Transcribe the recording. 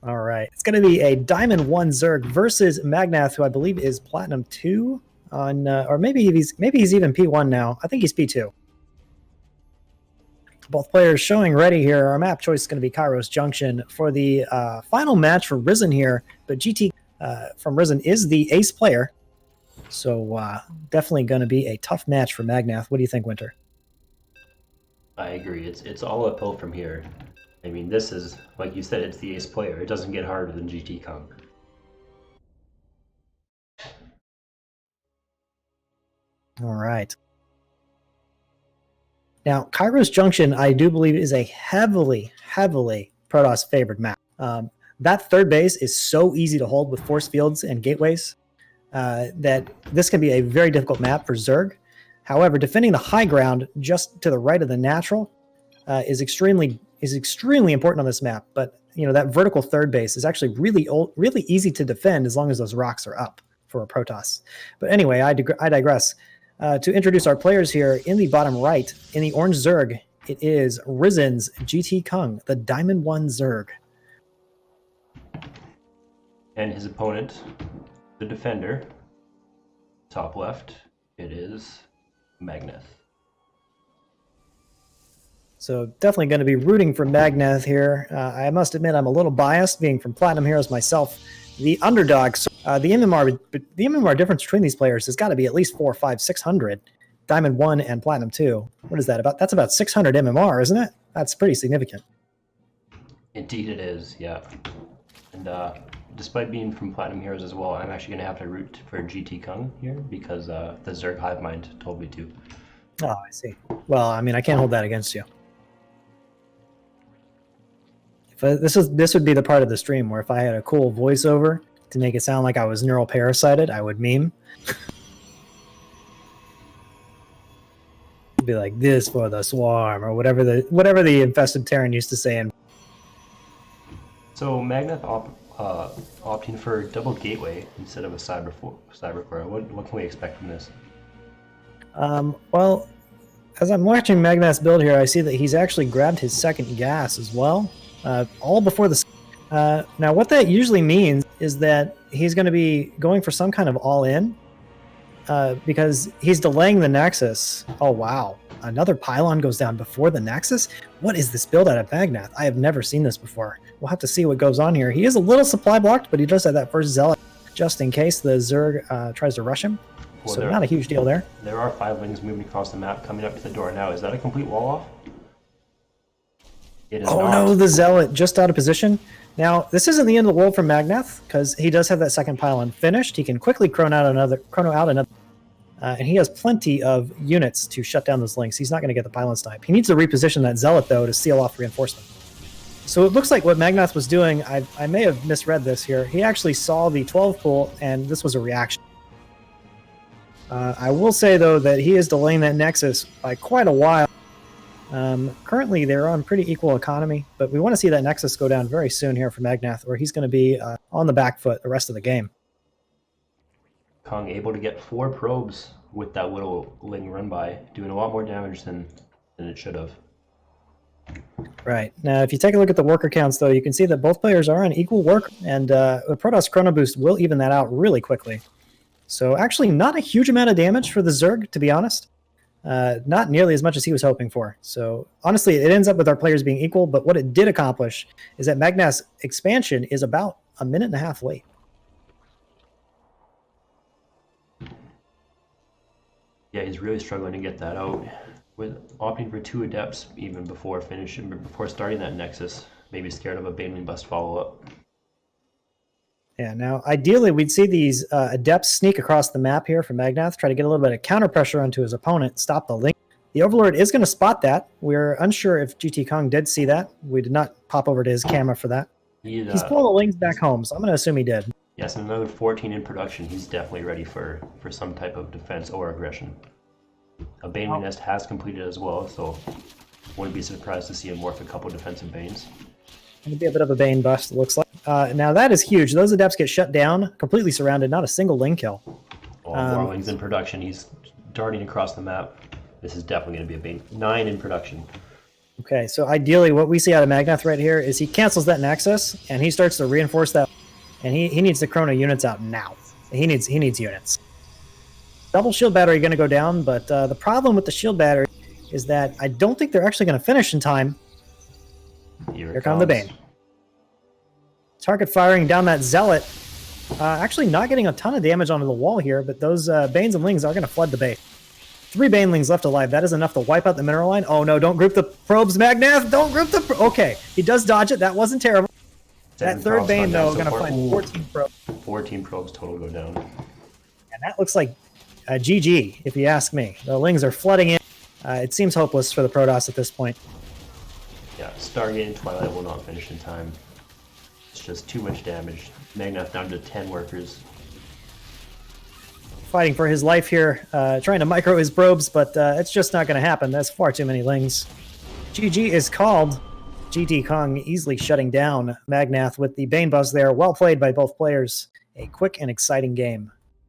All right. It's going to be a Diamond 1 Zerg versus Magnath, who I believe is Platinum 2 on, or maybe he's even P1 now. I think he's P2. Both players showing ready here. Our map choice is going to be Kairos Junction for the final match for Ris3n here. But GT from Ris3n is the ace player. So definitely going to be a tough match for Magnath. What do you think, Winter? I agree. It's all uphill from here. I mean, this is, like you said, it's the ace player. It doesn't get harder than GTKung. All right. Now, Kairos Junction, I do believe, is a heavily Protoss favored map. That third base is so easy to hold with force fields and gateways that this can be a very difficult map for Zerg. However, defending the high ground just to the right of the natural is extremely important on this map. But you know, that vertical third base is actually really easy to defend as long as those rocks are up for a Protoss. But anyway, I digress. To introduce our players here, in the bottom right, in the orange Zerg, it is Ris3n's GTKung, the Diamond 1 Zerg. And his opponent, the defender, top left, it is Magnath. So definitely going to be rooting for Magnath here. I must admit I'm a little biased, being from Platinum Heroes myself. The underdog, the MMR difference between these players has got to be at least 400, 500, 600. Diamond 1 and Platinum 2. What is that about? That's about 600 MMR, isn't it? That's pretty significant. Indeed it is, yeah. And despite being from Platinum Heroes as well, I'm actually going to have to root for GTKung here because the Zerg Hive Mind told me to. Oh, I see. Well, I mean, I can't hold that against you. This would be the part of the stream where if I had a cool voiceover to make it sound like I was neural parasited, I would meme. It'd be like this for the swarm or whatever the infested Terran used to say. And so Magnath opting for double gateway instead of a cyber core. What can we expect from this? Well, as I'm watching Magnath's build here, I see that he's actually grabbed his second gas as well. All before the... now, what that usually means is that he's going to be going for some kind of all-in because he's delaying the Nexus. Oh, wow. Another pylon goes down before the Nexus? What is this build out of Magnath? I have never seen this before. We'll have to see what goes on here. He is a little supply blocked, but he does have that first Zealot just in case the Zerg tries to rush him. Well, so not a huge deal there. There are 5 wings moving across the map coming up to the door now. Is that a complete wall off? Oh no, the Zealot just out of position. Now, this isn't the end of the world for Magnath, because he does have that second pylon finished. He can quickly chrono out another, and he has plenty of units to shut down those links. He's not going to get the pylon snipe. He needs to reposition that Zealot, though, to seal off reinforcement. So it looks like what Magnath was doing, I may have misread this here. He actually saw the 12 pool, and this was a reaction. I will say, though, that he is delaying that Nexus by quite a while. Currently, they're on pretty equal economy, but we want to see that Nexus go down very soon here for Magnath, or he's going to be on the back foot the rest of the game. Kung able to get 4 probes with that little Ling run by, doing a lot more damage than it should have. Right. Now, if you take a look at the worker counts, though, you can see that both players are on equal work, and the Protoss Chrono Boost will even that out really quickly. So actually not a huge amount of damage for the Zerg, to be honest. Not nearly as much as he was hoping for. So honestly, it ends up with our players being equal, but what it did accomplish is that Magnath's expansion is about a minute and a half late. Yeah, he's really struggling to get that out. With opting for 2 Adepts even before starting that Nexus. Maybe scared of a Baneling Bust follow-up. Yeah, now ideally we'd see these Adepts sneak across the map here for Magnath, try to get a little bit of counter pressure onto his opponent, stop the link. The Overlord is going to spot that. We're unsure if GTKung did see that. We did not pop over to his camera for that. He's pulling the Lings back home, so I'm going to assume he did. Yes, and another 14 in production. He's definitely ready for some type of defense or aggression. A Baneling Nest has completed as well, so wouldn't be surprised to see him morph a couple defensive Banes. It'll be a bit of a Bane bust, it looks like. Now that is huge. Those Adepts get shut down, completely surrounded, not a single Ling kill. Oh, more Lings in production. He's darting across the map. This is definitely going to be a Bane. 9 in production. Okay, so ideally what we see out of Magnath right here is he cancels that Nexus, and he starts to reinforce that, and he needs the Chrono units out now. He needs units. Double shield battery going to go down, but the problem with the shield battery is that I don't think they're actually going to finish in time. Here come the Bane. Target firing down that Zealot. Actually not getting a ton of damage onto the wall here, but those Banes and Lings are going to flood the base. 3 Banelings left alive. That is enough to wipe out the mineral line. Oh no, don't group the probes, Magnath! Don't group the okay, he does dodge it. That wasn't terrible. That third Bane, though, is going to find 14 probes. 14 probes total go down. And that looks like a GG, if you ask me. The Lings are flooding in. It seems hopeless for the Protoss at this point. Yeah, Stargate and Twilight will not finish in time. It's just too much damage. Magnath down to 10 workers. Fighting for his life here, trying to micro his probes, but it's just not going to happen. That's far too many Lings. GG is called. GTKung easily shutting down Magnath with the Bane buzz there. Well played by both players. A quick and exciting game.